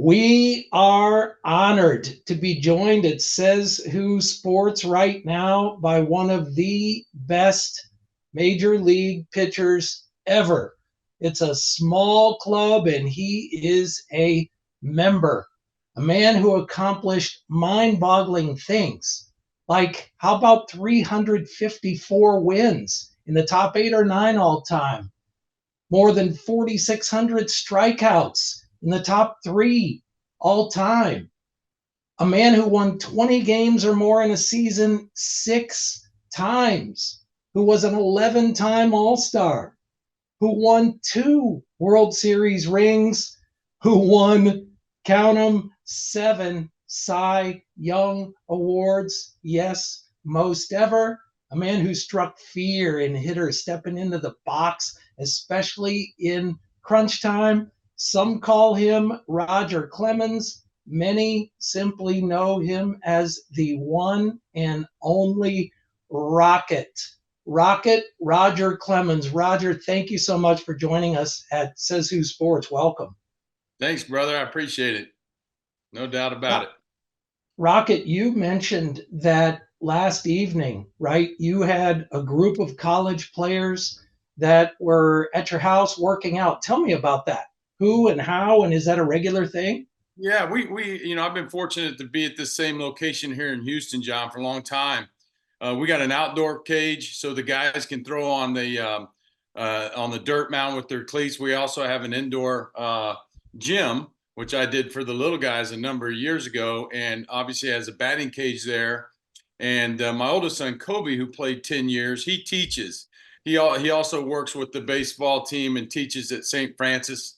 We are honored to be joined at Says Who Sports right now by one of the best major league pitchers ever. It's a small club, and he is a member, a man who accomplished mind boggling things. Like, how about 354 wins in the top 8 or 9 all time? More than 4,600 strikeouts in the top 3 all time. A man who won 20 games or more in a season 6 times, who was an 11-time All-Star, who won 2 World Series rings, who won, count them, 7 Young Awards. Yes, most ever. A man who struck fear in hitters stepping into the box, especially in crunch time. Some call him Roger Clemens. Many simply know him as the one and only Rocket. Rocket Roger Clemens. Roger, thank you so much for joining us at Says Who Sports. Welcome. Thanks, brother. I appreciate it. No doubt about it. Rocket, you mentioned that last evening, right? You had a group of college players that were at your house working out. Tell me about that. Who and how, and is that a regular thing? Yeah, I've been fortunate to be at this same location here in Houston, John, for a long time. We got an outdoor cage so the guys can throw on the dirt mound with their cleats. We also have an indoor gym, which I did for the little guys a number of years ago, and obviously has a batting cage there. And my oldest son, Kobe, who played 10 years, he teaches. He also works with the baseball team and teaches at St. Francis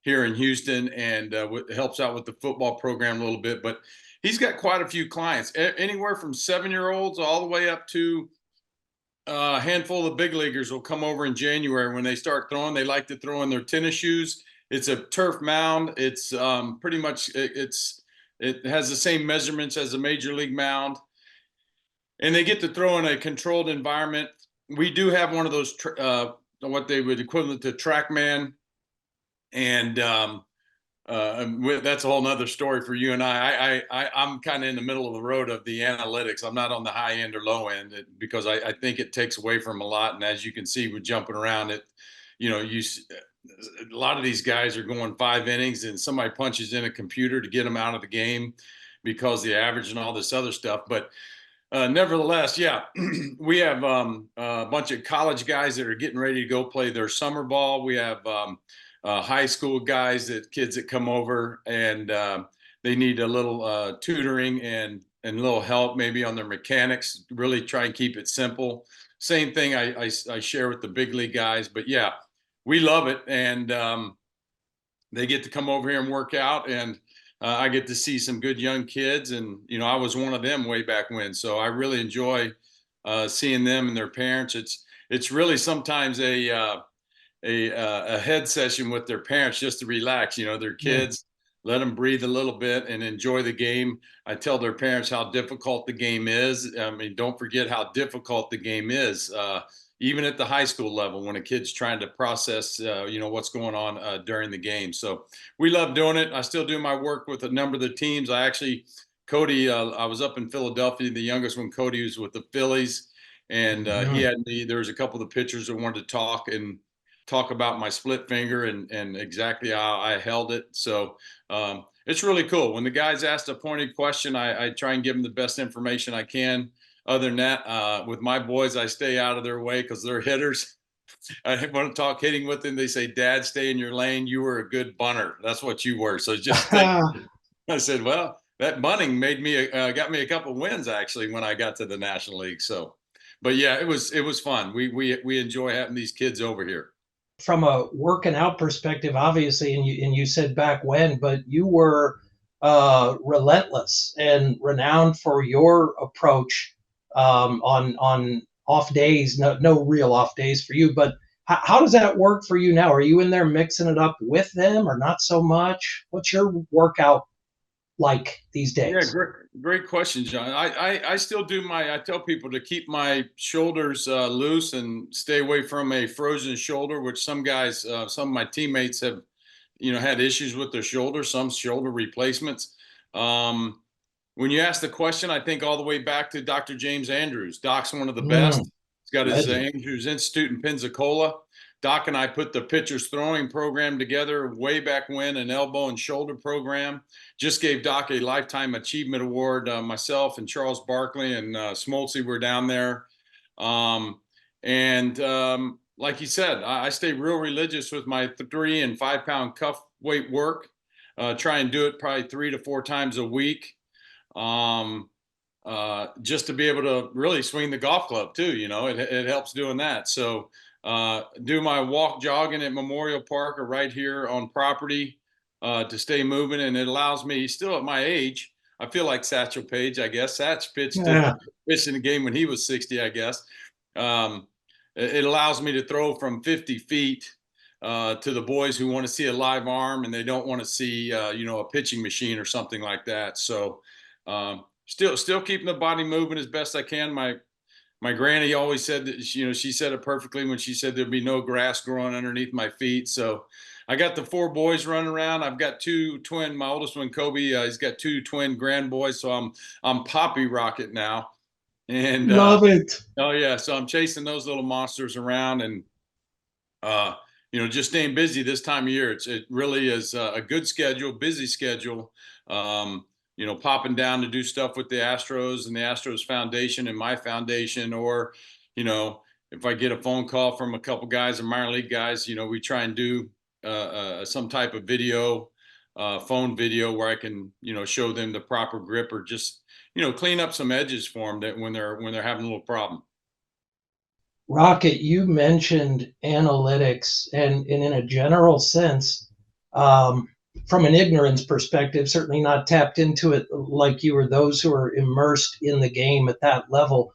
here in Houston, and helps out with the football program a little bit. But he's got quite a few clients, anywhere from 7-year-olds all the way up to a handful of big leaguers will come over in January when they start throwing. They like to throw in their tennis shoes. It's a turf mound. It's pretty much it has the same measurements as a major league mound, and they get to throw in a controlled environment. We do have one of those what they would equivalent to TrackMan, and that's a whole nother story for you and I'm kind of in the middle of the road of the analytics. I'm not on the high end or low end because I think it takes away from a lot. And as you can see, with jumping around it, a lot of these guys are going 5 innings and somebody punches in a computer to get them out of the game because the average and all this other stuff. But nevertheless, yeah, we have a bunch of college guys that are getting ready to go play their summer ball. We have high school guys, kids that come over and they need a little tutoring and a little help maybe on their mechanics, really try and keep it simple. Same thing I share with the big league guys. But yeah, we love it. And they get to come over here and work out. And I get to see some good young kids. And, I was one of them way back when. So I really enjoy seeing them and their parents. It's really sometimes a head session with their parents just to relax, their kids, let them breathe a little bit and enjoy the game. I tell their parents how difficult the game is. I mean, don't forget how difficult the game is, even at the high school level when a kid's trying to process, what's going on during the game. So we love doing it. I still do my work with a number of the teams. Cody, I was up in Philadelphia, the youngest one, Cody, was with the Phillies. And there was a couple of the pitchers that wanted to talk about my split finger and exactly how I held it. So it's really cool. When the guys ask a pointed question, I try and give them the best information I can. Other than that, with my boys, I stay out of their way because they're hitters. I want to talk hitting with them. They say, "Dad, stay in your lane. You were a good bunter. That's what you were." So just think. I said, well, that bunting got me a couple wins actually when I got to the National League. So, but yeah, it was fun. We enjoy having these kids over here. From a working out perspective, obviously, and you said back when, but you were relentless and renowned for your approach on off days. No real off days for you, but how does that work for you now? Are you in there mixing it up with them, or not so much? What's your workout like these days? Yeah, great question, John. I still do I tell people to keep my shoulders loose and stay away from a frozen shoulder, which some guys, some of my teammates have, had issues with their shoulder, some shoulder replacements. When you ask the question, I think all the way back to Dr. James Andrews. Doc's one of the best. He's got his Andrews Institute in Pensacola. Doc and I put the pitchers throwing program together way back when, an elbow and shoulder program. Just gave Doc a Lifetime Achievement Award. Myself and Charles Barkley and Smoltzy were down there. Like you said, I stay real religious with my 3 and 5 pound cuff weight work. Try and do it probably 3 to 4 times a week. Just to be able to really swing the golf club too, it helps doing that. So do my walk jogging at Memorial Park or right here on property to stay moving. And it allows me, still at my age, I feel like Satchel Paige, I guess. Satch pitched in the game when he was 60, I guess. It allows me to throw from 50 feet to the boys who want to see a live arm and they don't want to see, a pitching machine or something like that. So still keeping the body moving as best I can. My granny always said that, she said it perfectly when she said there'd be no grass growing underneath my feet. So I got the 4 boys running around. I've got 2 twin, my oldest one, Kobe, he's got 2 twin grand boys. So I'm Poppy Rocket now. And love it. Oh yeah. So I'm chasing those little monsters around and, just staying busy this time of year. It really is a good schedule, busy schedule. Popping down to do stuff with the Astros and the Astros Foundation and my foundation, or, if I get a phone call from a couple guys and minor league guys, we try and do some type of video, phone video where I can, show them the proper grip or just, clean up some edges for them that when they're having a little problem. Rocket, you mentioned analytics, and in a general sense, from an ignorance perspective, certainly not tapped into it like you or those who are immersed in the game at that level.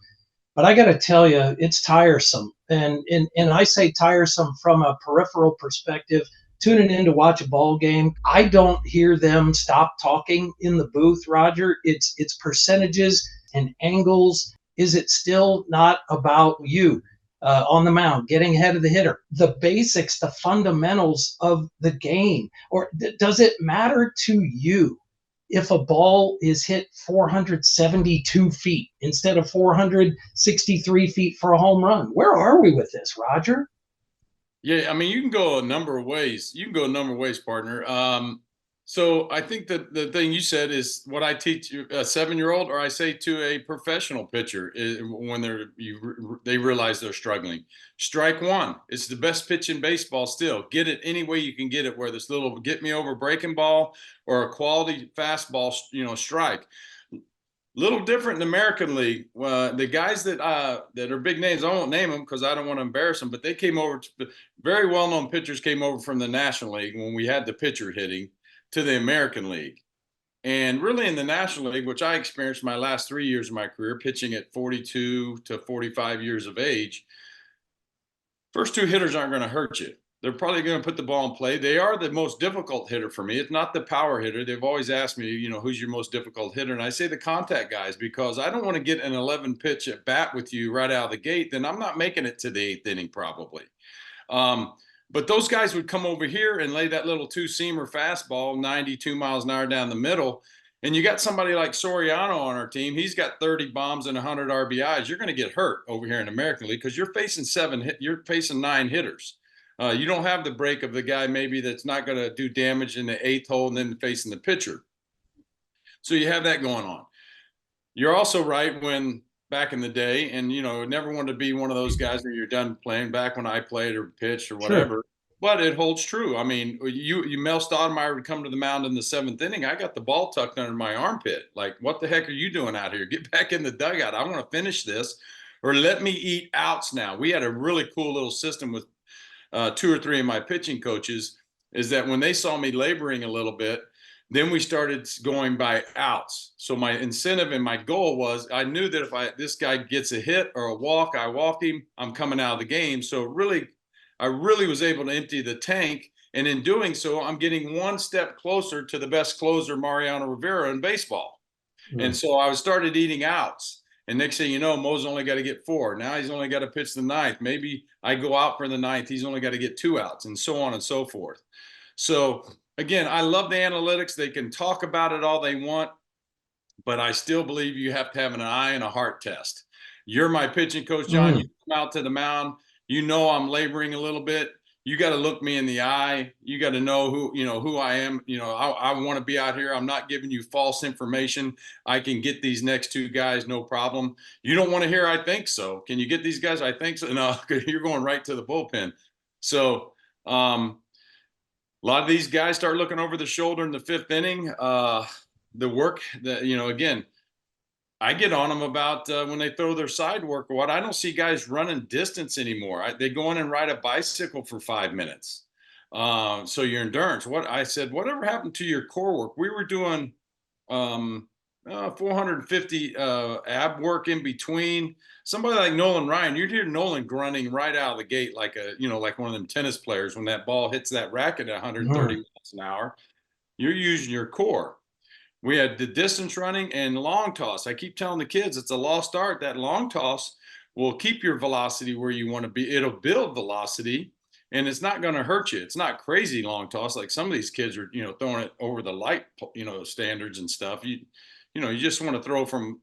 But I got to tell you, it's tiresome. And I say tiresome from a peripheral perspective. Tuning in to watch a ball game, I don't hear them stop talking in the booth, Roger. It's percentages and angles. Is it still not about you on the mound, getting ahead of the hitter, the basics, the fundamentals of the game? Or does it matter to you if a ball is hit 472 feet instead of 463 feet for a home run? Where are we with this, Roger? Yeah, I mean, you can go a number of ways. Partner. So I think that the thing you said is what I teach a 7-year-old, or I say to a professional pitcher when they realize they're struggling. Strike one. It's the best pitch in baseball still. Get it any way you can get it, whether it's little get me over breaking ball or a quality fastball, strike. Little different in the American League. The guys that are big names, I won't name them because I don't want to embarrass them, but they came over. Very well-known pitchers came over from the National League when we had the pitcher hitting to the American League. And really in the National League, which I experienced my last 3 years of my career, pitching at 42 to 45 years of age, first 2 hitters aren't going to hurt you. They're probably going to put the ball in play. They are the most difficult hitter for me. It's not the power hitter. They've always asked me, who's your most difficult hitter? And I say the contact guys, because I don't want to get an 11 pitch at bat with you right out of the gate. Then I'm not making it to the 8th inning probably. But those guys would come over here and lay that little 2-seamer fastball 92 miles an hour down the middle. And you got somebody like Soriano on our team. He's got 30 bombs and 100 RBIs. You're going to get hurt over here in American League because you're facing 9 hitters. You don't have the break of the guy maybe that's not going to do damage in the 8th hole and then facing the pitcher. So you have that going on. You're also right when back in the day, and never wanted to be one of those guys when you're done playing, back when I played or pitched or whatever. Sure. But it holds true. I mean, Mel Stoudemire would come to the mound in the 7th inning. I got the ball tucked under my armpit. Like, what the heck are you doing out here? Get back in the dugout. I want to finish this, or let me eat outs now. We had a really cool little system with 2 or 3 of my pitching coaches, is that when they saw me laboring a little bit, then we started going by outs. So my incentive and my goal was, I knew that if this guy gets a hit or a walk, I walk him, I'm coming out of the game. So I really was able to empty the tank. And in doing so, I'm getting one step closer to the best closer, Mariano Rivera, in baseball. Mm. And so I started eating outs. And next thing you know, Mo's only got to get 4. Now he's only got to pitch the 9th. Maybe I go out for the 9th. He's only got to get 2 outs, and so on and so forth. So again, I love the analytics. They can talk about it all they want, but I still believe you have to have an eye and a heart test. You're my pitching coach, John. You Mm. come out to the mound. You know I'm laboring a little bit. You got to look me in the eye. You got to know who I am. I want to be out here. I'm not giving you false information. I can get these next two guys, no problem. You don't want to hear I think so. Can you get these guys? I think so. No, you're going right to the bullpen. So a lot of these guys start looking over the shoulder in the fifth inning. The work that, again, I get on them about when they throw their side work or what. I don't see guys running distance anymore. They go in and ride a bicycle for 5 minutes. So your endurance. What I said, whatever happened to your core work? We were doing 450 ab work in between. Somebody like Nolan Ryan, you'd hear Nolan grunting right out of the gate like like one of them tennis players when that ball hits that racket at 130 Mm. miles an hour. You're using your core. We had the distance running and long toss. I keep telling the kids it's a lost art. That long toss will keep your velocity where you want to be. It'll build velocity and it's not going to hurt you. It's not crazy long toss like some of these kids are, throwing it over the light, standards and stuff. You just want to throw from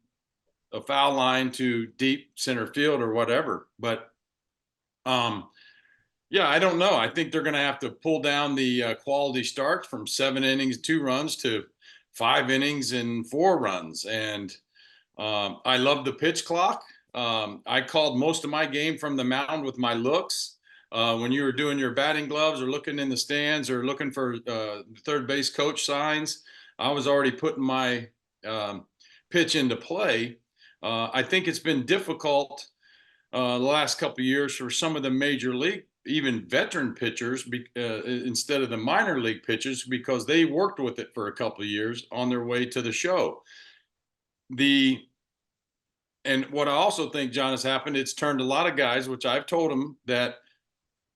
a foul line to deep center field or whatever. But yeah, I don't know. I think they're going to have to pull down the quality starts from 7 innings, 2 runs to 5 innings and 4 runs. And I love the pitch clock. I called most of my game from the mound with my looks. When you were doing your batting gloves or looking in the stands or looking for third base coach signs, I was already putting my pitch into play. I think it's been difficult the last couple of years for some of the major league, even veteran pitchers, instead of the minor league pitchers, because they worked with it for a couple of years on their way to the show. And what I also think, John, has happened, it's turned a lot of guys, which I've told them that,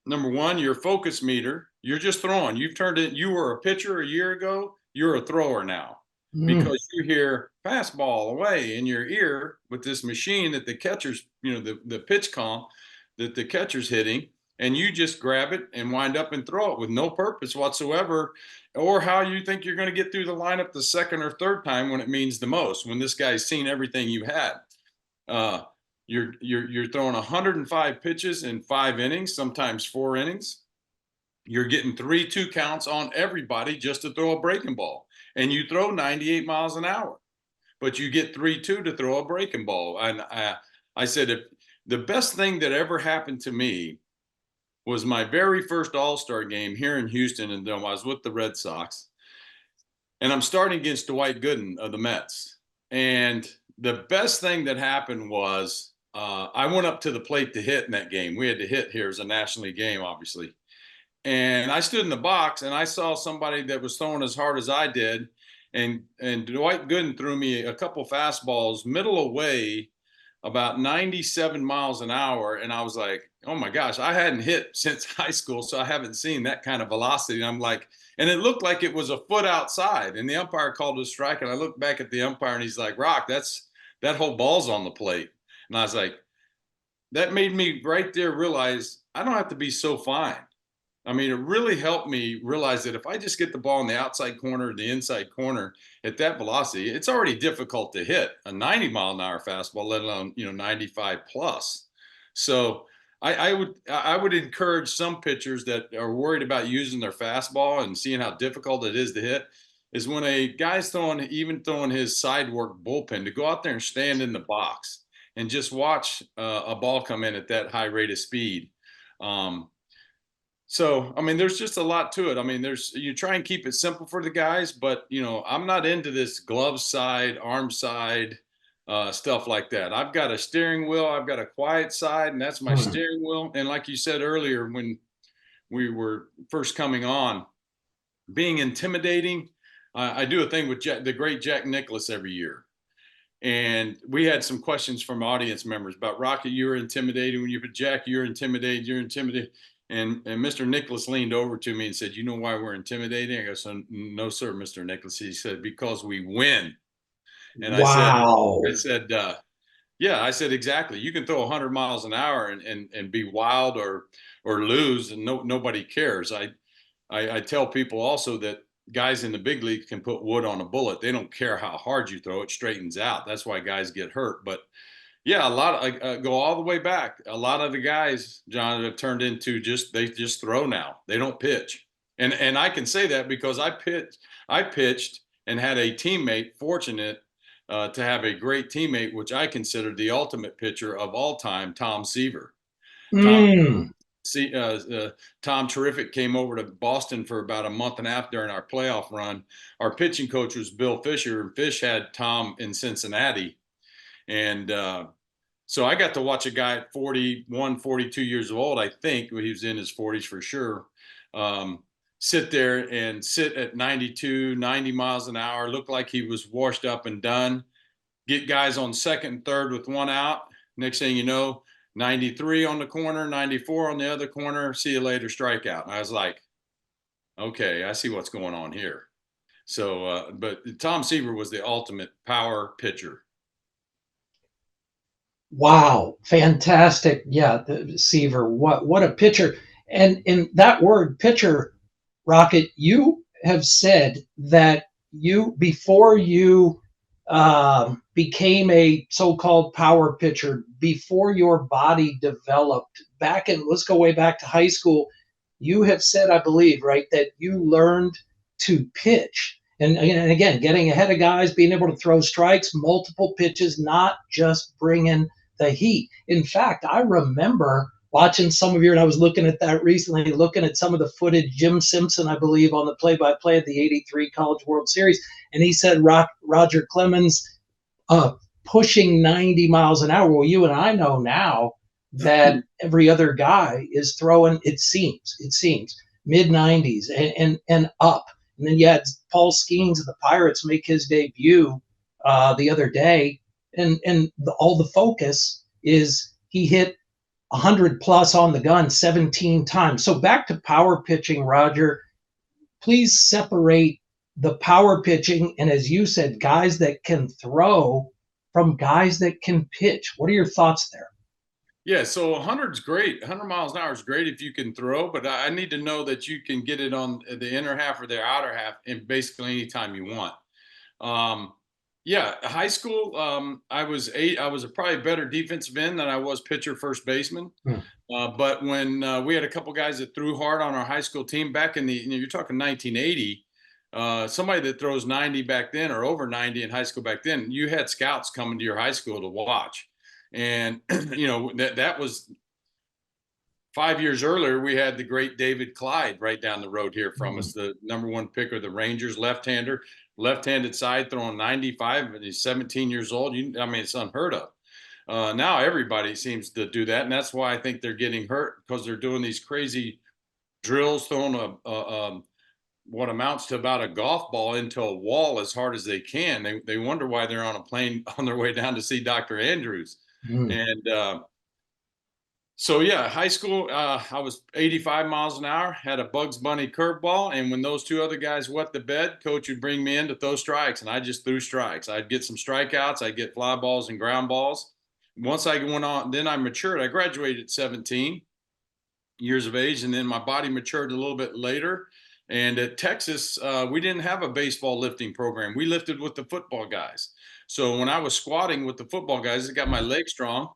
number one, your focus meter, you're just throwing. You've turned it, you were a pitcher a year ago, you're a thrower now. Mm. Because you hear fastball away in your ear with this machine that the catcher's, the pitch comp that the catcher's hitting, and you just grab it and wind up and throw it with no purpose whatsoever, or how you think you're going to get through the lineup the second or third time when it means the most, when this guy's seen everything you had. You're throwing 105 pitches in 5 innings, sometimes 4 innings. You're getting 3-2 counts on everybody just to throw a breaking ball. And you throw 98 miles an hour, but you get 3-2 to throw a breaking ball. And I said, if the best thing that ever happened to me was my very first All-Star game here in Houston, and I was with the Red Sox, and I'm starting against Dwight Gooden of the Mets. And the best thing that happened was I went up to the plate to hit in that game. We had to hit here as a National League game, obviously. And I stood in the box and I saw somebody that was throwing as hard as I did. And Dwight Gooden threw me a couple fastballs middle away about 97 miles an hour. And I was like, oh my gosh, I hadn't hit since high school. So I haven't seen that kind of velocity. And I'm like, and it looked like it was a foot outside. And the umpire called it a strike. And I looked back at the umpire and he's like, Rock, that whole ball's on the plate. And I was like, that made me right there realize I don't have to be so fine. I mean, it really helped me realize that if I just get the ball in the outside corner, the inside corner at that velocity, it's already difficult to hit a 90-mile-an-hour fastball, let alone 95 plus. So I would encourage some pitchers that are worried about using their fastball and seeing how difficult it is to hit, is when a guy's throwing his side work bullpen, to go out there and stand in the box and just watch a ball come in at that high rate of speed. So, I mean, there's just a lot to it. I mean, you try and keep it simple for the guys, but, I'm not into this glove side, arm side, stuff like that. I've got a steering wheel. I've got a quiet side, and that's my Mm. steering wheel. And like you said earlier, when we were first coming on, being intimidating, I do a thing with the great Jack Nicklaus every year. And we had some questions from audience members about Rocket, you're intimidating when Jack, you're intimidated. And Mr. Nicklaus leaned over to me and said, you know why we're intimidating? I go, so, no, sir, Mr. Nicklaus. He said, because we win. And Wow. yeah, I said, exactly. You can throw 100 miles an hour and be wild or lose, and nobody cares. I tell people also that guys in the big leagues can put wood on a bullet. They don't care how hard you throw it, straightens out. That's why guys get hurt. But yeah, a lot of go all the way back. A lot of the guys, John, have turned into they just throw now. They don't pitch, and I can say that because I pitched and had a teammate, fortunate to have a great teammate, which I consider the ultimate pitcher of all time, Tom Seaver. Tom, Mm. see, Tom Terrific came over to Boston for about a month and a half during our playoff run. Our pitching coach was Bill Fisher, and Fish had Tom in Cincinnati. And so I got to watch a guy at 41, 42 years old, I think, he was in his 40s for sure, sit there and sit at 92, 90 miles an hour, look like he was washed up and done, get guys on second and third with one out. Next thing you know, 93 on the corner, 94 on the other corner, see you later, strikeout. And I was like, okay, I see what's going on here. So, but Tom Seaver was the ultimate power pitcher. Wow, fantastic. Yeah, Seaver, what a pitcher. And in that word pitcher, Rocket, you have said that you before you became a so-called power pitcher, before your body developed, back in let's go way back to high school, you have said, I believe, right, that you learned to pitch. And again, getting ahead of guys, being able to throw strikes, multiple pitches, not just bringing the heat. In fact, I remember watching some of your, and I was looking at that recently, looking at some of the footage, Jim Simpson, I believe, on the play-by-play of the '83 College World Series, and he said Roger Clemens pushing 90 miles an hour. Well, you and I know now that every other guy is throwing, it seems, mid 90s and up. And then you had Paul Skeens of the Pirates make his debut the other day, and all the focus is he hit 100 plus on the gun 17 times. So back to power pitching, Roger, please separate the power pitching and, as you said, guys that can throw from guys that can pitch. What are your thoughts there? Yeah, so 100's great. 100 miles an hour is great if you can throw, but I need to know that you can get it on the inner half or the outer half in basically any time you want. Um, yeah, high school, I was probably a better defensive end than I was pitcher, first baseman. Hmm. But when we had a couple guys that threw hard on our high school team back in you're talking 1980, somebody that throws 90 back then or over 90 in high school back then, you had scouts coming to your high school to watch. And, that was 5 years earlier. We had the great David Clyde right down the road here from us, the #1 pick of the Rangers, left-hander, left-handed side, throwing 95, and he's 17 years old. It's unheard of. Now everybody seems to do that, and that's why I think they're getting hurt, because they're doing these crazy drills, throwing what amounts to about a golf ball into a wall as hard as they can. They wonder why they're on a plane on their way down to see Dr. Andrews. And so, yeah, high school, I was 85 miles an hour, had a Bugs Bunny curveball. And when those two other guys wet the bed, coach would bring me in to throw strikes, and I just threw strikes. I'd get some strikeouts. I'd get fly balls and ground balls. Once I went on, then I matured. I graduated at 17 years of age, and then my body matured a little bit later. And at Texas, we didn't have a baseball lifting program. We lifted with the football guys. So when I was squatting with the football guys, it got my legs strong.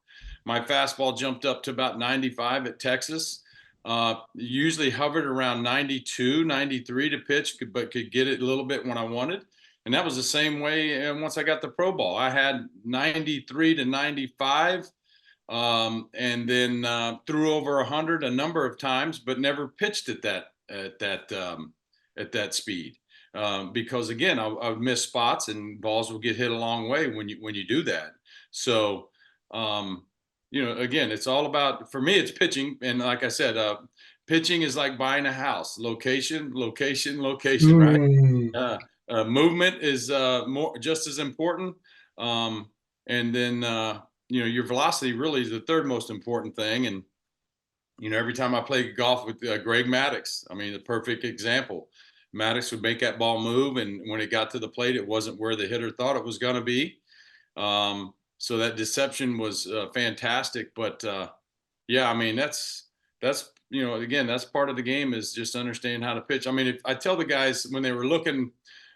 My fastball jumped up to about 95 at Texas. Usually hovered around 92, 93 to pitch, but could get it a little bit when I wanted. And that was the same way once I got the pro ball. I had 93 to 95, and then threw over 100 a number of times, but never pitched at that speed. Because again, I would miss spots and balls will get hit a long way when you do that. So, again, it's all about, for me, it's pitching. And like I said, pitching is like buying a house: location, location, location, right? Movement is just as important. And then, your velocity really is the third most important thing. And, every time I played golf with Greg Maddux, the perfect example. Maddux would make that ball move, and when it got to the plate, it wasn't where the hitter thought it was going to be. So that deception was fantastic. But yeah, that's again, that's part of the game, is just understanding how to pitch. I mean, if I tell the guys when they were looking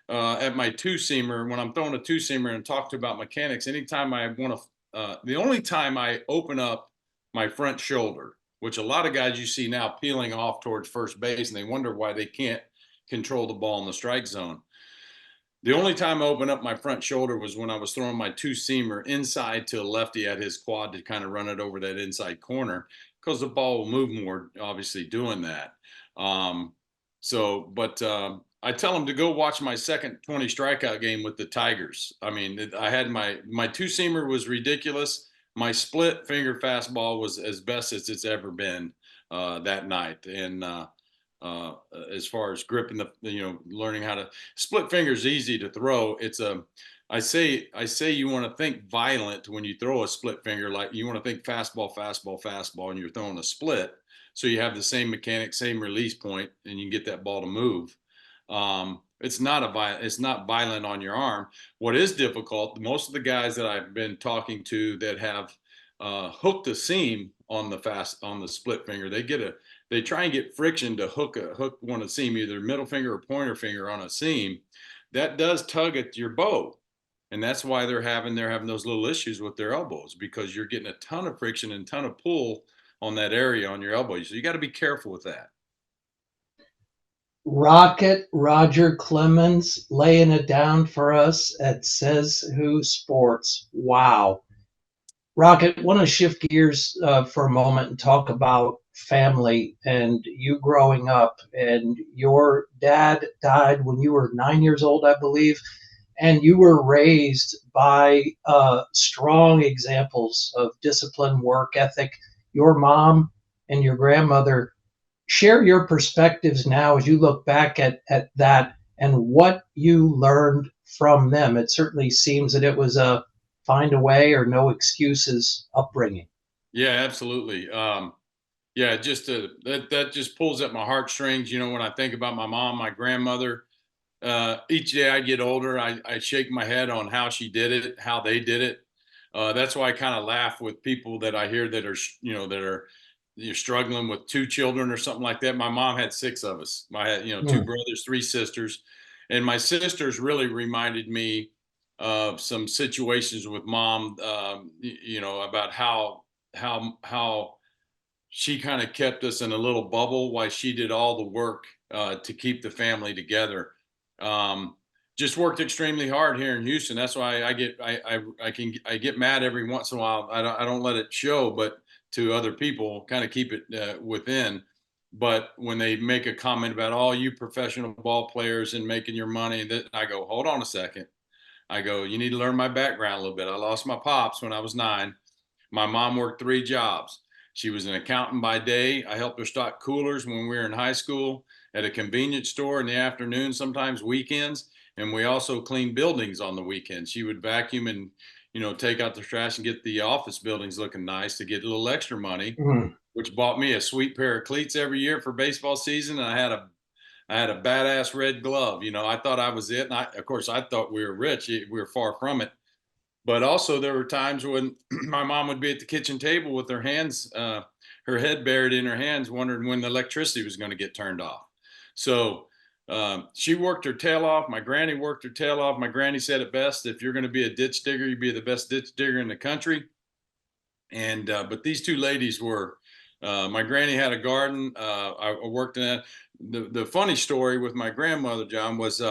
at my two-seamer, when I'm throwing a two-seamer and talk to about mechanics, anytime I want to, the only time I open up my front shoulder, which a lot of guys you see now peeling off towards first base, and they wonder why they can't control the ball in the strike zone. The only time I opened up my front shoulder was when I was throwing my two-seamer inside to a lefty at his quad to kind of run it over that inside corner, because the ball will move more, obviously, doing that. But I tell them to go watch my second 20 strikeout game with the Tigers. I mean, I had my two-seamer was ridiculous. My split finger fastball was as best as it's ever been that night. And as far as gripping learning how to split fingers, easy to throw. It's I say you want to think violent when you throw a split finger, like you want to think fastball, fastball, fastball, and you're throwing a split. So you have the same mechanic, same release point, and you can get that ball to move. It's not violent on your arm. What is difficult, most of the guys that I've been talking to that have hooked a seam on the split finger, they try and get friction to hook one of the seam, either middle finger or pointer finger on a seam. That does tug at your bow. And that's why they're having those little issues with their elbows, because you're getting a ton of friction and ton of pull on that area on your elbow. So you got to be careful with that. Rocket Roger Clemens laying it down for us at Says Who Sports. Wow. Rocket, want to shift gears for a moment and talk about family and you growing up. And your dad died when you were 9 years old, I believe, and you were raised by strong examples of discipline, work ethic. Your mom and your grandmother. Share your perspectives now as you look back at that and what you learned from them. It certainly seems that it was a find a way or no excuses upbringing. Yeah, absolutely. Yeah, just that just pulls at my heartstrings. When I think about my mom, my grandmother, each day I get older, I shake my head on how she did it, how they did it. That's why I kind of laugh with people that I hear that are, you're struggling with two children or something like that. My mom had six of us. I had, two brothers, three sisters, and my sisters really reminded me of some situations with mom. About how she kind of kept us in a little bubble while she did all the work to keep the family together. Just worked extremely hard here in Houston. That's why I get mad every once in a while. I don't let it show, but to other people, kind of keep it within. But when they make a comment about all you professional ball players and making your money, that I go, hold on a second. I go, you need to learn my background a little bit. I lost my pops when I was 9. My mom worked 3 jobs. She was an accountant by day. I helped her stock coolers when we were in high school, at a convenience store in the afternoon, sometimes weekends. And we also cleaned buildings on the weekends. She would vacuum and, take out the trash and get the office buildings looking nice to get a little extra money, which bought me a sweet pair of cleats every year for baseball season. And I had a badass red glove. I thought I was it. And of course, I thought we were rich. We were far from it. But also there were times when my mom would be at the kitchen table with her hands, her head buried in her hands, wondering when the electricity was going to get turned off. So she worked her tail off. My granny worked her tail off. My granny said it best: if you're going to be a ditch digger, you be the best ditch digger in the country. And but these two ladies were. My granny had a garden. I worked in that. The funny story with my grandmother, John, was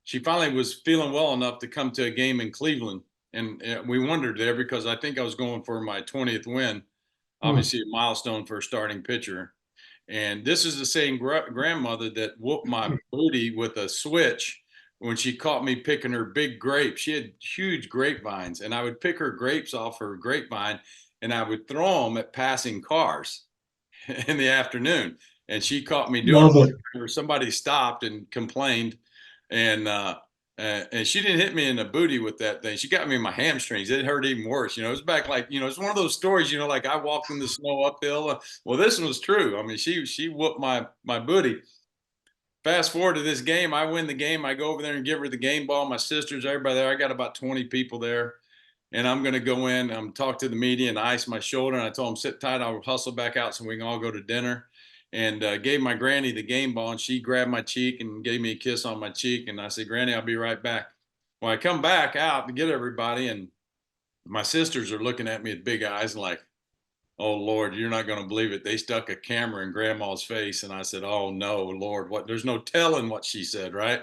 she finally was feeling well enough to come to a game in Cleveland. And we wondered there because I think I was going for my 20th win, obviously a milestone for a starting pitcher. And this is the same grandmother that whooped my booty with a switch when she caught me picking her big grapes. She had huge grapevines, and I would pick her grapes off her grapevine, and I would throw them at passing cars in the afternoon. And she caught me doing it. Somebody stopped and complained, and she didn't hit me in the booty with that thing. She got me in my hamstrings. It hurt even worse. It was back like, it's one of those stories, like I walked in the snow uphill. Well, this one was true. I mean, she whooped my booty. Fast forward to this game. I win the game. I go over there and give her the game ball. My sisters, everybody there. I got about 20 people there. and I'm going to go in, talk to the media and ice my shoulder. And I told them, sit tight. I'll hustle back out so we can all go to dinner. And gave my granny the game ball, and she grabbed my cheek and gave me a kiss on my cheek. And I said, Granny, I'll be right back. Well, I come back out to get everybody, and my sisters are looking at me with big eyes and like, oh Lord, you're not going to believe it. They stuck a camera in grandma's face. And I said, oh no, Lord, what? There's no telling what she said, right?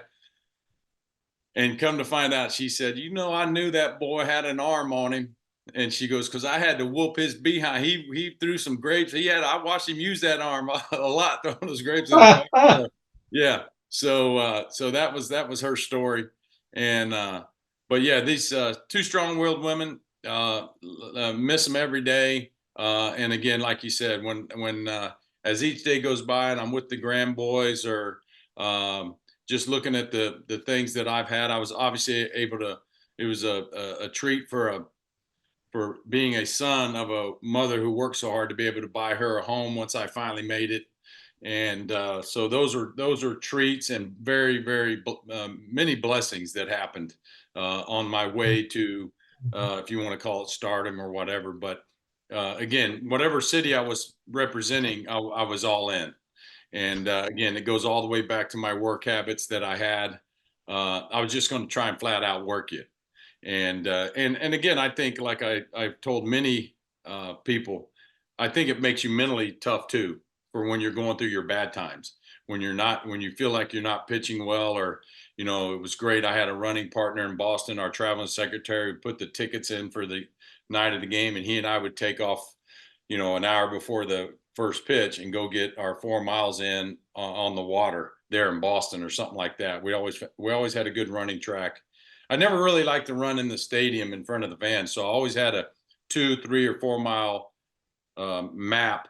And come to find out, she said, I knew that boy had an arm on him. And she goes, because I had to whoop his behind. He threw some grapes. I watched him use that arm a lot, throwing those grapes in the car. So, yeah. So that was her story. And but yeah, these two strong-willed women, miss them every day. And again, like you said, when as each day goes by and I'm with the grandboys or just looking at the things that I've had, I was obviously able to. It was a treat for being a son of a mother who worked so hard to be able to buy her a home once I finally made it. And so those are treats and very many blessings that happened on my way to if you want to call it stardom or whatever. But again, whatever city I was representing, I was all in. And again, it goes all the way back to my work habits that I had. I was just going to try and flat out work you. And again, I think like I've told many people, I think it makes you mentally tough too for when you're going through your bad times. When you feel like you're not pitching well, or it was great. I had a running partner in Boston, our traveling secretary, put the tickets in for the night of the game, and he and I would take off, an hour before the first pitch and go get our 4 miles in on the water there in Boston or something like that. We always had a good running track. I never really liked to run in the stadium in front of the fans, so I always had a 2, 3, or 4 mile map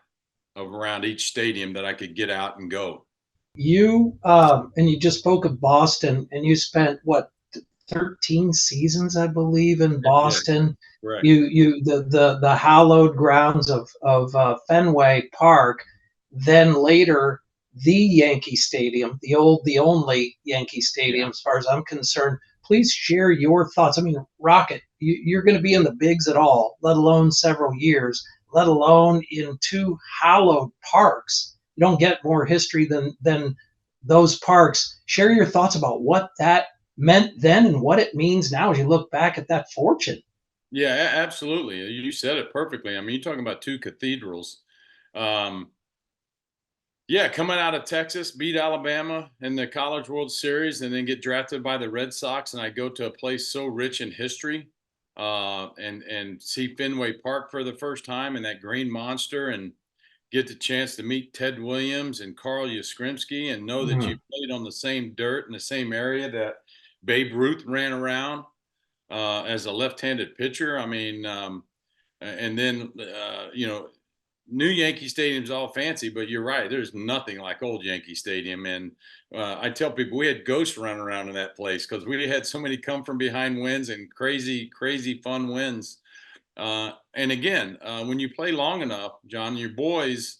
of around each stadium that I could get out and go. You and you just spoke of Boston, and you spent what 13 seasons, I believe, in Yeah, Boston. correct. The hallowed grounds of Fenway Park, then later the Yankee Stadium, the only Yankee Yeah. Stadium, as far as I'm concerned. Please share your thoughts. I mean, Rocket, you're going to be in the bigs at all, let alone several years, let alone in two hallowed parks. You don't get more history than those parks. Share your thoughts about what that meant then and what it means now as you look back at that fortune. Yeah, absolutely. You said it perfectly. I mean, you're talking about two cathedrals. Um, yeah, coming out of Texas, beat Alabama in the College World Series, and then get drafted by the Red Sox, and I go to a place so rich in history, and see Fenway Park for the first time, and that green monster, and get the chance to meet Ted Williams and Carl Yastrzemski, and know that you Mm. played on the same dirt in the same area that Babe Ruth ran around as a left-handed pitcher. I mean, and then new Yankee Stadium's all fancy, but you're right. There's nothing like old Yankee Stadium. And I tell people we had ghosts running around in that place because we had so many come from behind wins and crazy fun wins. And again, when you play long enough, John, your boys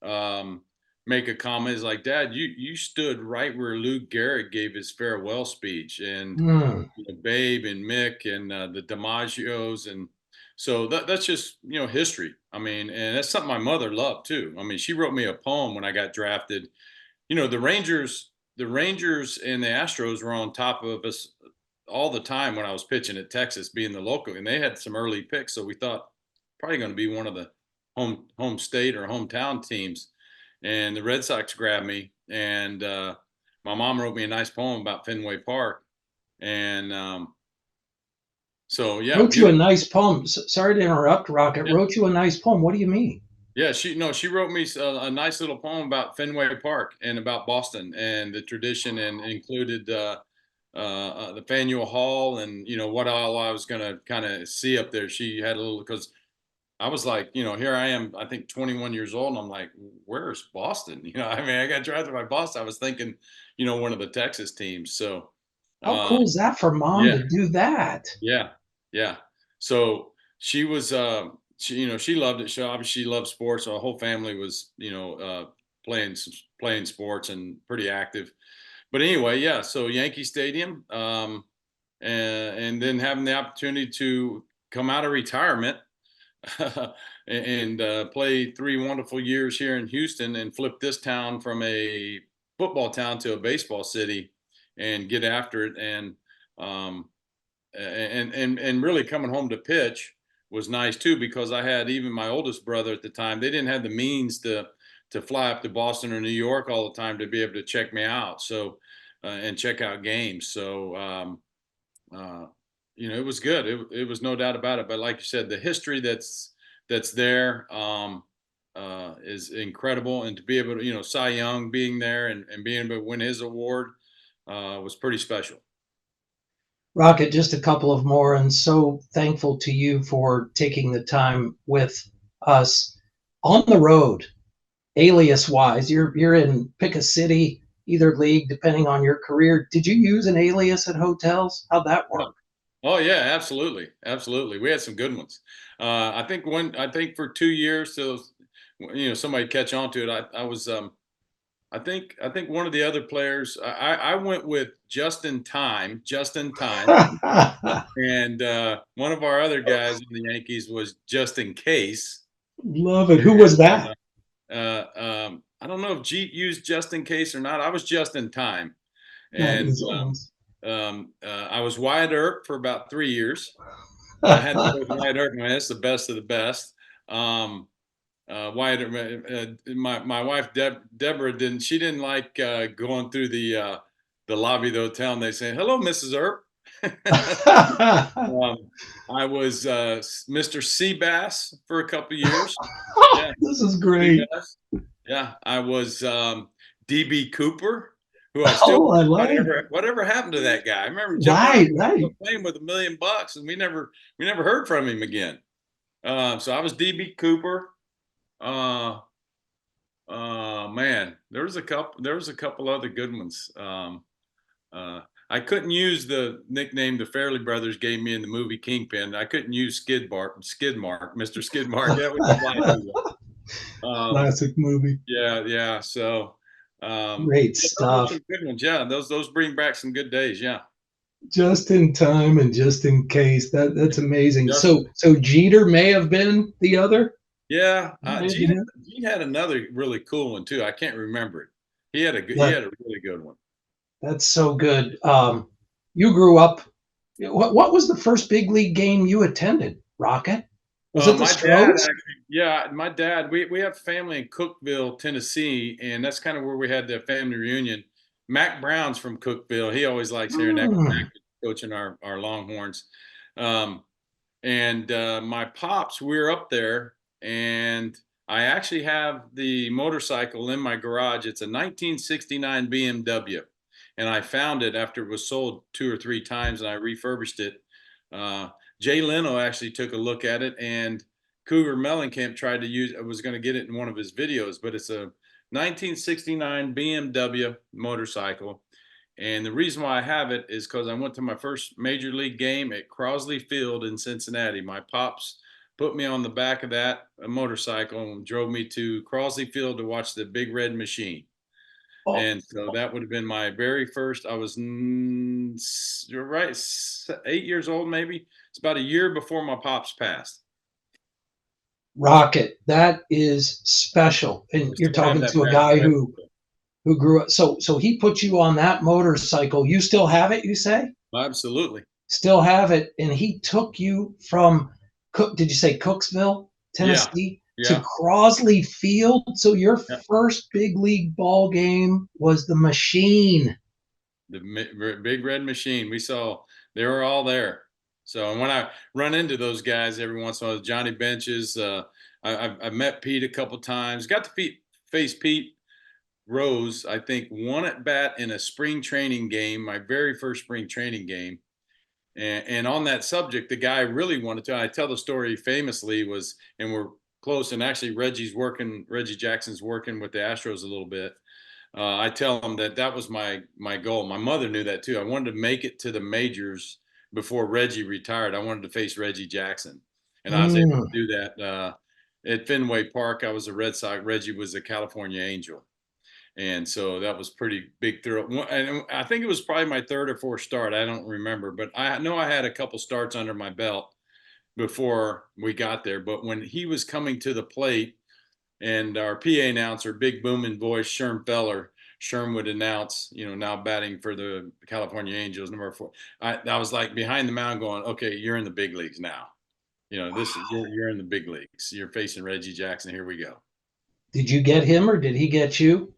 um, make a comment. It's like, Dad, you stood right where Lou Gehrig gave his farewell speech, and Mm. Babe and Mick and the DiMaggios, and so that's just history. I mean, and that's something my mother loved too. I mean, she wrote me a poem when I got drafted. The Rangers and the Astros were on top of us all the time when I was pitching at Texas, being the local, and they had some early picks, so we thought probably going to be one of the home state or hometown teams. And the Red Sox grabbed me, and my mom wrote me a nice poem about Fenway Park, and so yeah, Wrote you a beautiful. nice poem. Sorry to interrupt, Rocket. Yeah, Wrote you a nice poem. What do you mean? yeah. She wrote me a nice little poem about Fenway Park and about Boston and the tradition, and included the Faneuil Hall and what all I was going to kind of see up there. She had a little because I was like, here I am, I think 21 years old, and I'm like, where's Boston? I mean, I got drafted by Boston. I was thinking, one of the Texas teams. So, How uh, cool is that for mom yeah, to do that? yeah, yeah. So she was, she loved it. She obviously loved sports. Our whole family was, playing sports and pretty active. But anyway, yeah. So Yankee Stadium, and then having the opportunity to come out of retirement and play 3 wonderful years here in Houston and flip this town from a football town to a baseball city and get after it. Um, and really coming home to pitch was nice too, because I had even my oldest brother at the time. They didn't have the means to fly up to Boston or New York all the time to be able to check me out. So and check out games. So uh, it was good. It was no doubt about it. But like you said, the history that's there is incredible, and to be able to, Cy Young being there and being able to win his award was pretty special. Rocket, just a couple of more, and so thankful to you for taking the time with us on the road, alias wise. You're in pick a city, either league, depending on your career. Did you use an alias at hotels? How'd that work? Oh yeah, absolutely, absolutely. We had some good ones. I think for 2 years, so somebody catch on to it. I was I think one of the other players, I went with Just in Time, and one of our other guys in the Yankees was Just in Case. Love it. Who was that? I don't know if Jeet used Just in Case or not. I was Just in Time, That and is awesome. I was Wyatt Earp for about 3 years. I had to go with Wyatt Earp. Man, it's the best of the best. Wyatt, my wife Deborah didn't like going through the lobby of the hotel, and they say, "Hello, Mrs. Earp." I was Mr. Seabass for a couple years. Yeah, This is great. Seabass. Yeah, I was DB Cooper, who I still Oh, I like it. whatever happened to that guy. I remember jumping out Right, right. playing with $1 million, and we never heard from him again. So I was DB Cooper. Uh, man, there was a couple other good ones. Uh, I couldn't use the nickname the Fairley brothers gave me in the movie Kingpin. I couldn't use Skidmark, Mr. Skidmark. That was fly too well. Classic movie. Yeah, yeah. So, Great yeah, those are stuff. some good ones. Yeah, those bring back some good days. Yeah. Just in time and just in case. That's amazing. Just So Jeter may have been the other. Yeah, May have Gene, been it. Gene had another really cool one too. I can't remember it. He That had a really good one. that's so good. You grew up. What was the first big league game you attended? Rocket? Was it the My dad Stros? actually, yeah, my dad. We have family in Cookeville, Tennessee, and that's kind of where we had the family reunion. Mac Brown's from Cookeville. He always likes hearing that. Hmm. Mac was coaching our Longhorns, um, and my pops. We were up there, and I actually have the motorcycle in my garage. It's a 1969 BMW, and I found it after it was sold 2 or 3 times, and I refurbished it. Uh, Jay Leno actually took a look at it, and Cougar Mellencamp tried to use. I was going to get it in one of his videos, but it's a 1969 BMW motorcycle. And the reason why I have it is because I went to my first major league game at Crosley Field in Cincinnati. My pops put me on the back of that motorcycle and drove me to Crosley Field to watch the Big Red Machine. Oh, And so that would have been my very first. I was you're right, 8 years old, maybe. It's about a year before my pops passed. Rocket. That is special. We And you're still have talking that to a guy red. who grew up. So he put you on that motorcycle. You still have it, you say? Absolutely. Still have it. And he took you from Cook, did you say Cooksville, Yeah. Tennessee, to Yeah. Crosley Field? So your Yeah. first big league ball game was the Machine. The Big Red Machine. They were all there. So, and when I run into those guys every once in a while, Johnny Benches, I've met Pete a couple times. Got to face Pete Rose, I think, one at bat in a spring training game, my very first spring training game. And on that subject, the guy I really wanted to, I tell the story famously, and we're close, and actually Reggie Jackson's working with the Astros a little bit. I tell him that was my goal. My mother knew that too. I wanted to make it to the majors before Reggie retired. I wanted to face Reggie Jackson, and I was able to Mm. do that at Fenway Park. I was a Red Sox. Reggie was a California Angel, and so that was pretty big thrill. And I think it was probably my third or fourth start. I don't remember, but I know I had a couple starts under my belt. before we got there. But when he was coming to the plate, and our PA announcer, big booming voice, Sherm Feller, Sherm would announce, now batting for the California Angels, number 4. I was like behind the mound going, okay, you're in the big leagues now. This is you're in the big leagues. You're facing Reggie Jackson. Here we go. Did you get him or did he get you?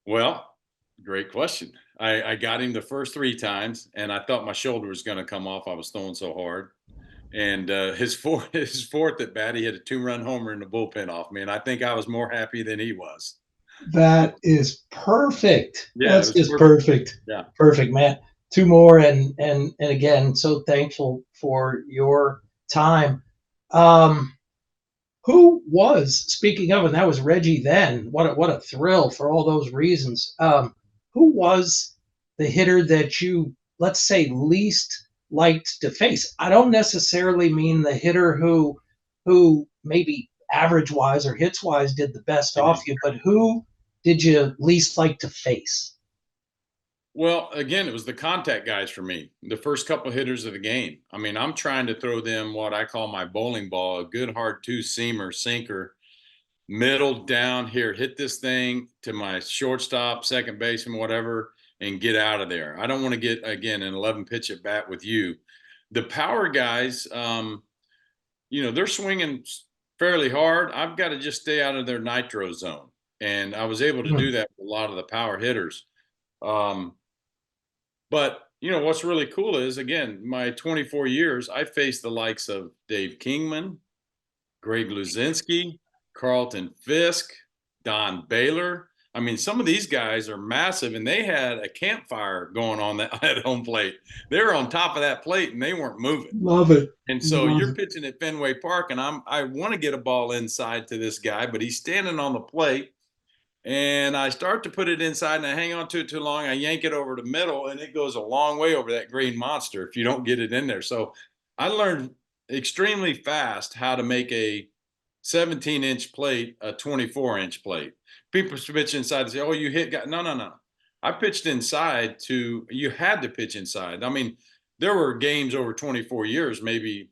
Well, great question. I got him the first 3 times, and I thought my shoulder was going to come off. I was throwing so hard. And his fourth at bat, he hit a 2-run homer in the bullpen off me, and I think I was more happy than he was. That is perfect. Yeah, That's just perfect. Yeah, perfect, man. 2 more, and again, so thankful for your time. Who was, speaking of, and that was Reggie then. What a thrill for all those reasons. Who was the hitter that you, let's say, least liked to face? I don't necessarily mean the hitter who maybe average wise or hits wise did the best off you, but who did you least like to face? Well, again, it was the contact guys for me, the first couple hitters of the game. I mean, I'm trying to throw them what I call my bowling ball, a good hard 2-seamer sinker, middle down here, hit this thing to my shortstop, second baseman, whatever, and get out of there. I don't want to get, again, an 11 pitch at bat with you. The power guys, they're swinging fairly hard. I've got to just stay out of their nitro zone. And I was able to do that with a lot of the power hitters. But what's really cool is, again, my 24 years, I faced the likes of Dave Kingman, Greg Luzinski, Carlton Fisk, Don Baylor. I mean, some of these guys are massive, and they had a campfire going on at home plate. They were on top of that plate, and they weren't moving. Love it. And so you're pitching at Fenway Park, and I want to get a ball inside to this guy, but he's standing on the plate. And I start to put it inside, and I hang on to it too long. I yank it over the middle, and it goes a long way over that green monster if you don't get it in there. So I learned extremely fast how to make a 17-inch plate a 24-inch plate. People pitch inside and say, oh, you hit. No. I pitched inside you had to pitch inside. I mean, there were games over 24 years, maybe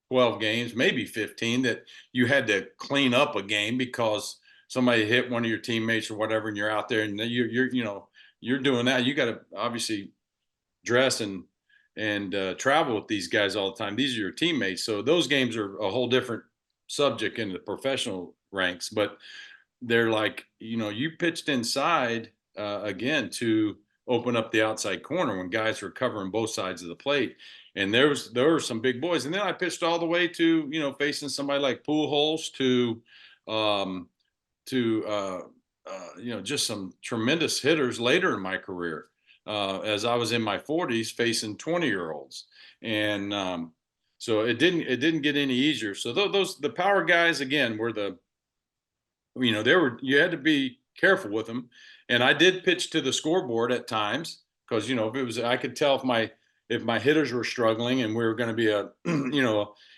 12 games, maybe 15, that you had to clean up a game because somebody hit one of your teammates or whatever, and you're out there and you're doing that. You got to obviously dress and travel with these guys all the time. These are your teammates. So those games are a whole different subject in the professional ranks, but they're like, you pitched inside again to open up the outside corner when guys were covering both sides of the plate. And there were some big boys. And then I pitched all the way to, facing somebody like Pujols to just some tremendous hitters later in my career, as I was in my 40s facing 20-year-olds. And so it didn't get any easier. So the power guys, again, were you had to be careful with them. And I did pitch to the scoreboard at times because, I could tell if my hitters were struggling and we were going to be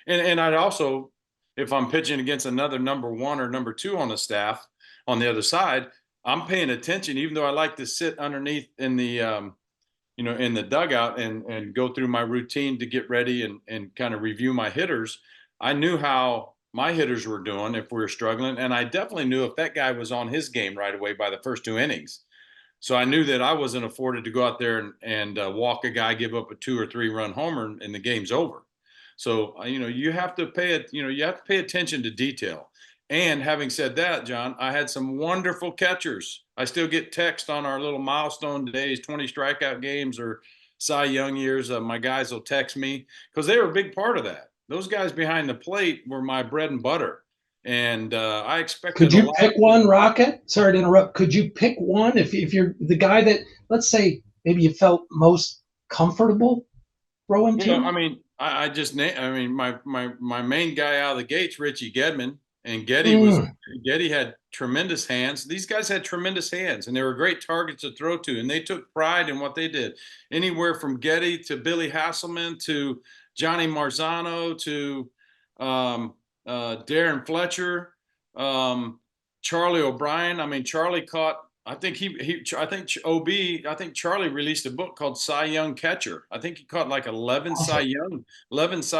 and I'd also, if I'm pitching against another number 1 or number 2 on the staff on the other side, I'm paying attention, even though I like to sit underneath in the, in the dugout and go through my routine to get ready and kind of review my hitters. I knew how my hitters were doing if we were struggling. And I definitely knew if that guy was on his game right away by the first 2 innings. So I knew that I wasn't afforded to go out there and walk a guy, give up a 2 or 3 run homer, and the game's over. So, you have to pay attention to detail. And having said that, John, I had some wonderful catchers. I still get text on our little milestone days, 20 strikeout games or Cy Young years. My guys will text me because they were a big part of that. Those guys behind the plate were my bread and butter. And I expected. Could you pick one, Rocket? Sorry to interrupt. Could you pick one if you're the guy that, let's say, maybe you felt most comfortable throwing to? I mean, my main guy out of the gates, Richie Gedman, and Getty had tremendous hands. These guys had tremendous hands, and they were great targets to throw to, and they took pride in what they did. Anywhere from Getty to Billy Hasselman to Johnny Marzano to Darren Fletcher, Charlie O'Brien. I mean, Charlie caught I think I think Charlie released a book called Cy Young Catcher. I think he caught like 11 Cy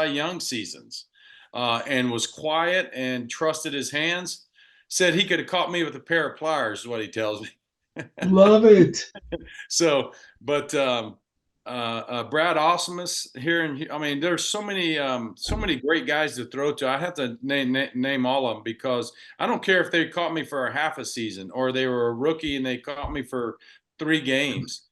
Young seasons, and was quiet and trusted his hands. Said he could have caught me with a pair of pliers, is what he tells me. Love it. So, but Brad Awesomeness here, and I mean, there's so many great guys to throw to. I have to name all of them because I don't care if they caught me for a half a season or they were a rookie and they caught me for 3 games.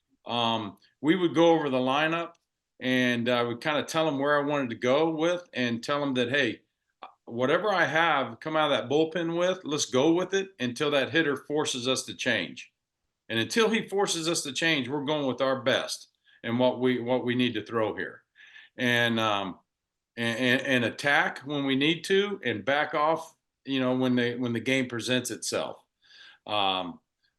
We would go over the lineup and I would kind of tell them where I wanted to go with and tell them that, hey, whatever I have come out of that bullpen with, let's go with it until that hitter forces us to change. And until he forces us to change, we're going with our best and what we need to throw here, and and attack when we need to, and back off, when the game presents itself.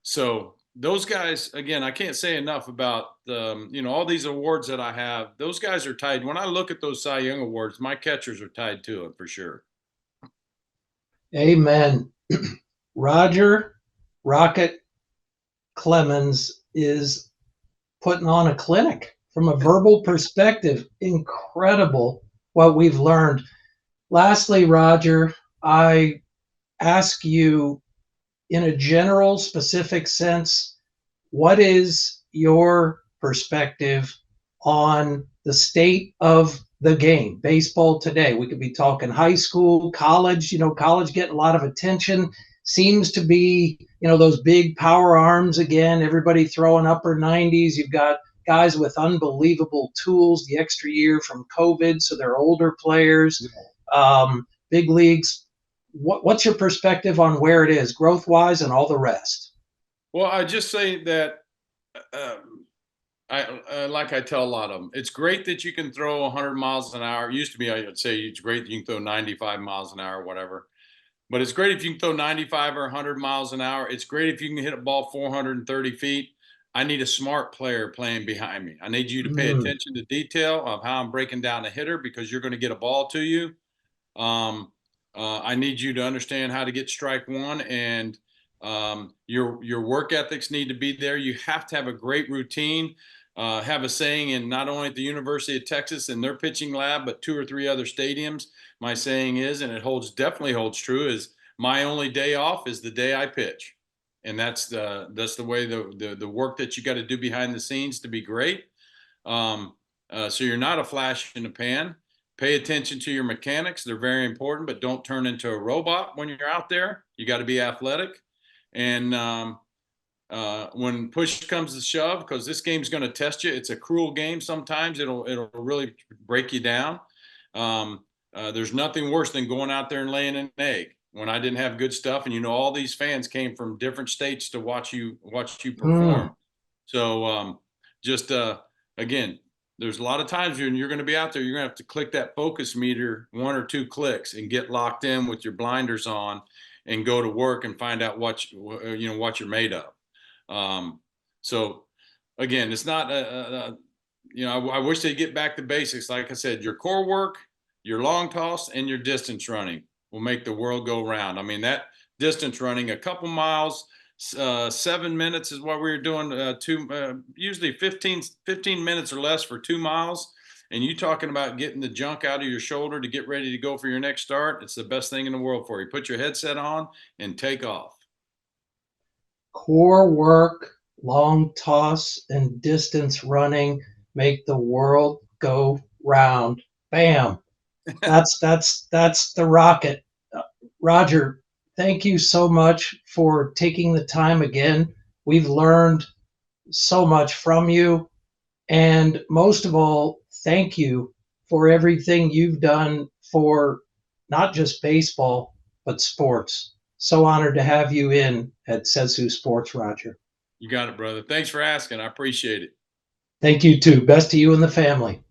So those guys, again, I can't say enough about all these awards that I have. Those guys are tied. When I look at those Cy Young awards, my catchers are tied to it for sure. Amen. Roger Rocket Clemens is putting on a clinic from a verbal perspective. Incredible what we've learned. Lastly, Roger, I ask you in a general, specific sense, what is your perspective on the state of the game, baseball today? We could be talking high school, college, college getting a lot of attention. Seems to be, those big power arms again, everybody throwing upper 90s. You've got guys with unbelievable tools, the extra year from COVID, so they're older players. Big leagues. What's your perspective on where it is, growth-wise and all the rest? Well, I just say that like I tell a lot of them, it's great that you can throw 100 miles an hour. It used to be, I would say it's great that you can throw 95 miles an hour, whatever. But it's great if you can throw 95 or 100 miles an hour. It's great if you can hit a ball 430 feet. I need a smart player playing behind me. I need you to pay attention to detail of how I'm breaking down a hitter because you're going to get a ball to you. I need you to understand how to get strike one, and your work ethics need to be there. You have to have a great routine. Have a saying in not only at the University of Texas in their pitching lab, but 2 or 3 other stadiums. My saying is, and it definitely holds true, is my only day off is the day I pitch. And that's the way the work that you got to do behind the scenes to be great. So you're not a flash in the pan. Pay attention to your mechanics. They're very important, but don't turn into a robot when you're out there. You got to be athletic. And when push comes to shove, because this game's going to test you, it's a cruel game sometimes. It'll really break you down. There's nothing worse than going out there and laying an egg when I didn't have good stuff. And all these fans came from different states to watch you perform. So again, there's a lot of times you're going to be out there, you're going to have to click that focus meter 1 or 2 clicks and get locked in with your blinders on and go to work and find out what you're made of. So again, it's not I wish they'd get back to basics. Like I said, your core work, your long toss, and your distance running will make the world go round. I mean, that distance running, a couple miles, 7 minutes is what we were doing, usually 15 minutes or less for 2 miles. And you talking about getting the junk out of your shoulder to get ready to go for your next start. It's the best thing in the world for you. Put your headset on and take off. Core work, long toss, and distance running make the world go round. Bam. That's the rocket. Roger, thank you so much for taking the time again. We've learned so much from you. And most of all, thank you for everything you've done for not just baseball, but sports. So honored to have you in at Says Who Sports, Roger. You got it, brother. Thanks for asking. I appreciate it. Thank you too. Best to you and the family.